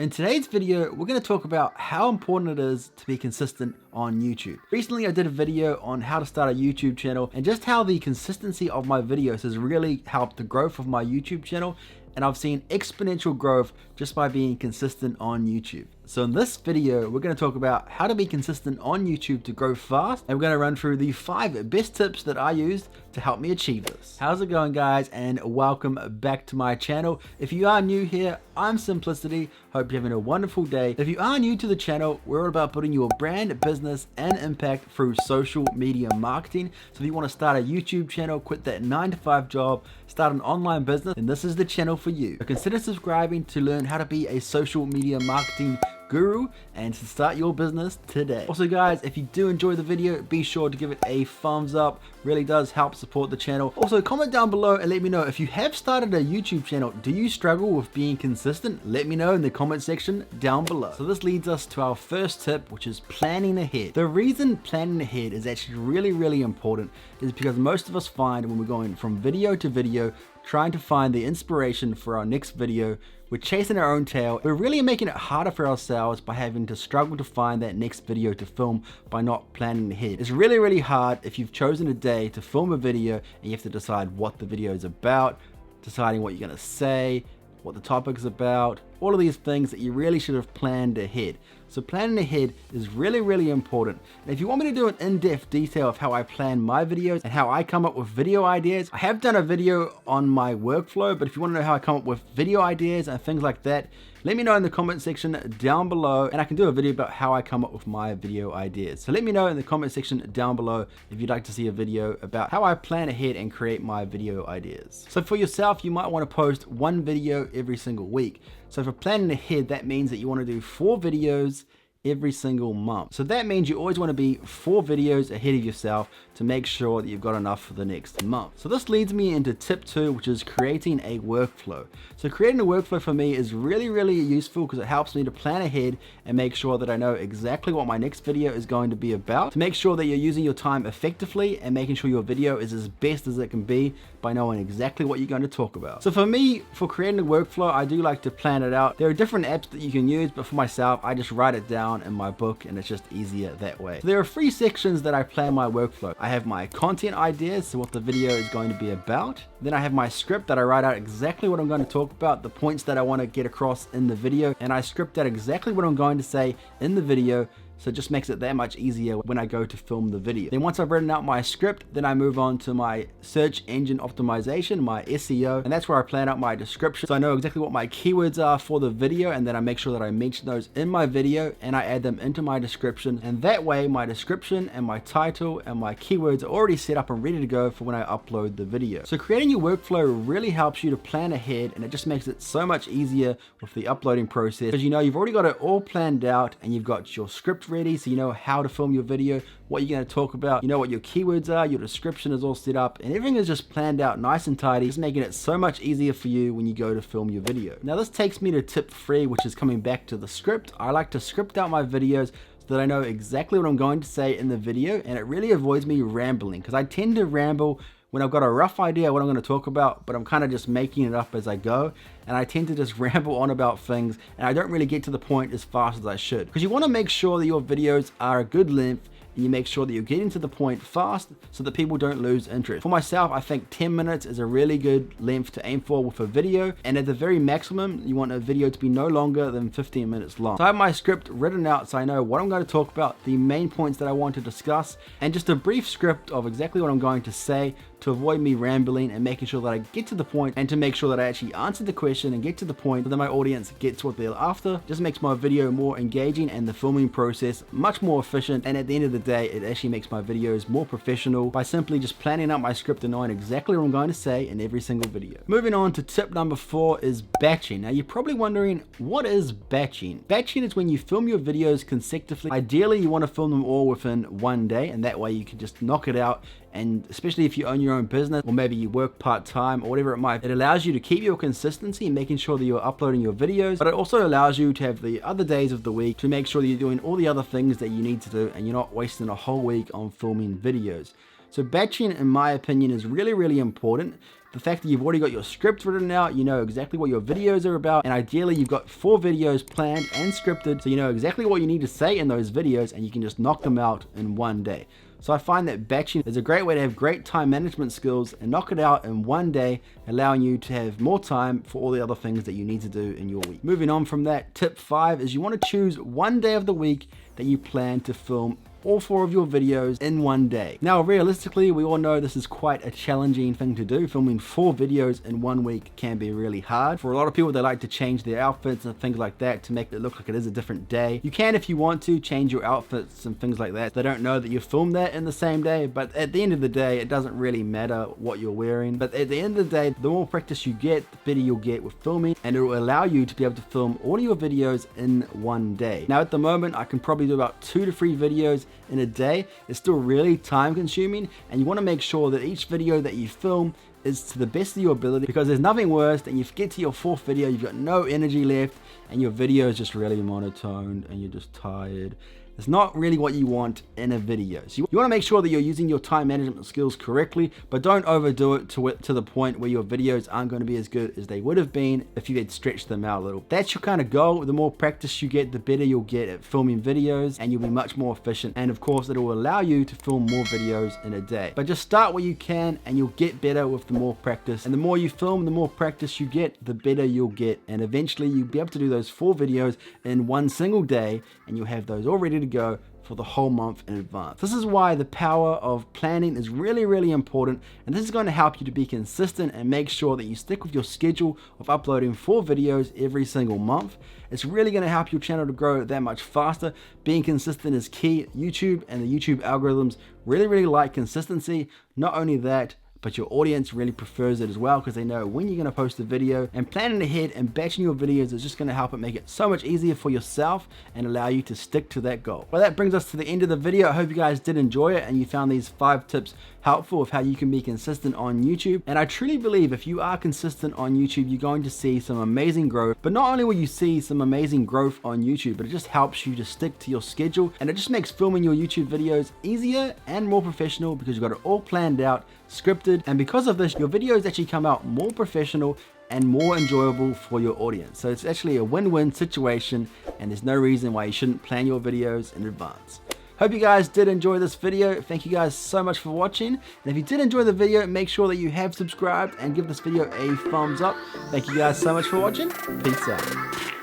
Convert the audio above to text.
In today's video, we're going to talk about how important it is to be consistent on YouTube. Recently, I did a video on how to start a YouTube channel and just how the consistency of my videos has really helped the growth of my YouTube channel. And I've seen exponential growth just by being consistent on YouTube. So in this video, we're going to talk about how to be consistent on YouTube to grow fast. And we're going to run through the 5 best tips that I used to help me achieve this. How's it going, guys? And welcome back to my channel. If you are new here, I'm Simplicity. Hope you're having a wonderful day. If you are new to the channel, we're all about putting your brand, business, and impact through social media marketing. So if you want to start a YouTube channel, quit that 9-to-5 job, start an online business, then this is the channel for you. So consider subscribing to learn how to be a social media marketing guru and to start your business today. Also, guys, if you do enjoy the video, be sure to give it a thumbs up. Really does help support the channel. Also, comment down below and let me know if you have started a YouTube channel. Do you struggle with being consistent? Let me know in the comment section down below. So this leads us to our first tip, which is planning ahead. The reason planning ahead is actually really important is because most of us find when we're going from video to video, trying to find the inspiration for our next video, we're chasing our own tail. We're really making it harder for ourselves by having to struggle to find that next video to film by not planning ahead. It's really hard if you've chosen a day to film a video and you have to decide what the video is about, deciding what you're gonna say, what the topic is about, all of these things that you really should have planned ahead. So planning ahead is really important. And if you want me to do an in-depth detail of how I plan my videos and how I come up with video ideas, I have done a video on my workflow, but if you want to know how I come up with video ideas and things like that, let me know in the comment section down below and I can do a video about how I come up with my video ideas. So let me know in the comment section down below if you'd like to see a video about how I plan ahead and create my video ideas. So for yourself, you might want to post 1 video every single week. So for planning ahead, that means that you want to do 4 videos every single month. So that means you always want to be 4 videos ahead of yourself to make sure that you've got enough for the next month. So this leads me into tip 2, which is creating a workflow. So creating a workflow for me is really useful because it helps me to plan ahead and make sure that I know exactly what my next video is going to be about, to make sure that you're using your time effectively and making sure your video is as best as it can be by knowing exactly what you're going to talk about. So for me, for creating a workflow, I do like to plan it out. There are different apps that you can use, but for myself, I just write it down in my book and it's just easier that way. So there are 3 sections that I plan my workflow. I have my content ideas, so what the video is going to be about. Then I have my script that I write out exactly what I'm going to talk about, the points that I want to get across in the video, and I script out exactly what I'm going to say in the video. So it just makes it that much easier when I go to film the video. Then once I've written out my script, then I move on to my search engine optimization, my SEO, and that's where I plan out my description. So I know exactly what my keywords are for the video, and then I make sure that I mention those in my video and I add them into my description. And that way my description and my title and my keywords are already set up and ready to go for when I upload the video. So creating your workflow really helps you to plan ahead, and it just makes it so much easier with the uploading process because you know you've already got it all planned out and you've got your script ready, so you know how to film your video, what you're going to talk about, you know what your keywords are, your description is all set up, and everything is just planned out nice and tidy, just making it so much easier for you when you go to film your video. Now this takes me to tip 3, which is coming back to the script. I like to script out my videos so that I know exactly what I'm going to say in the video, and it really avoids me rambling because I tend to ramble when I've got a rough idea what I'm going to talk about, but I'm kind of just making it up as I go, and I tend to just ramble on about things, and I don't really get to the point as fast as I should. Because you want to make sure that your videos are a good length, and you make sure that you're getting to the point fast so that people don't lose interest. For myself, I think 10 minutes is a really good length to aim for with a video, and at the very maximum, you want a video to be no longer than 15 minutes long. So I have my script written out so I know what I'm going to talk about, the main points that I want to discuss, and just a brief script of exactly what I'm going to say to avoid me rambling and making sure that I get to the point and to make sure that I actually answer the question and get to the point so that my audience gets what they're after. Just makes my video more engaging and the filming process much more efficient, and at the end of the day, it actually makes my videos more professional by simply just planning out my script and knowing exactly what I'm going to say in every single video. Moving on to tip number 4 is batching. Now you're probably wondering, what is batching? Batching is when you film your videos consecutively. Ideally, you want to film them all within 1 day, and that way you can just knock it out. And especially if you own your own business, or maybe you work part-time or whatever it might be, it allows you to keep your consistency, making sure that you're uploading your videos, but it also allows you to have the other days of the week to make sure that you're doing all the other things that you need to do and you're not wasting a whole week on filming videos. So batching, in my opinion, is really, really important. The fact that you've already got your script written out, you know exactly what your videos are about, and ideally you've got 4 videos planned and scripted, so you know exactly what you need to say in those videos, and you can just knock them out in one day. So I find that batching is a great way to have great time management skills and knock it out in one day, allowing you to have more time for all the other things that you need to do in your week. Moving on from that, tip 5 is you want to choose one day of the week that you plan to film all 4 of your videos in one day. Now realistically, we all know this is quite a challenging thing to do. Filming 4 videos in 1 week can be really hard. For a lot of people, they like to change their outfits and things like that to make it look like it is a different day. You can, if you want to, change your outfits and things like that. They don't know that you filmed that in the same day, but at the end of the day, it doesn't really matter what you're wearing. But at the end of the day, the more practice you get, the better you'll get with filming, and it will allow you to be able to film all of your videos in one day. Now at the moment, I can probably do about 2 to 3 videos in a day. It's still really time consuming, and you want to make sure that each video that you film is to the best of your ability, because there's nothing worse than you get to your 4th video, you've got no energy left, and your video is just really monotone and you're just tired. It's not really what you want in a video. So you want to make sure that you're using your time management skills correctly, but don't overdo it to the point where your videos aren't going to be as good as they would have been if you had stretched them out a little. That's your kind of goal. The more practice you get, the better you'll get at filming videos, and you'll be much more efficient. And of course, it will allow you to film more videos in a day. But just start where you can, and you'll get better with the more practice. And the more you film, the more practice you get, the better you'll get. And eventually you'll be able to do those 4 videos in one single day, and you'll have those all ready to go for the whole month in advance. This is why the power of planning is really, really important, and this is going to help you to be consistent and make sure that you stick with your schedule of uploading 4 videos every single month. It's really going to help your channel to grow that much faster. Being consistent is key. YouTube and the YouTube algorithms really, really like consistency. Not only that, but your audience really prefers it as well, because they know when you're going to post a video. And planning ahead and batching your videos is just going to help it make it so much easier for yourself and allow you to stick to that goal. Well, that brings us to the end of the video. I hope you guys did enjoy it and you found these 5 tips helpful of how you can be consistent on YouTube. And I truly believe if you are consistent on YouTube, you're going to see some amazing growth. But not only will you see some amazing growth on YouTube, but it just helps you to stick to your schedule, and it just makes filming your YouTube videos easier and more professional, because you've got it all planned out, scripted, and because of this, your videos actually come out more professional and more enjoyable for your audience. So it's actually a win-win situation, and there's no reason why you shouldn't plan your videos in advance. Hope you guys did enjoy this video. Thank you guys so much for watching. And if you did enjoy the video, make sure that you have subscribed and give this video a thumbs up. Thank you guys so much for watching. Peace out.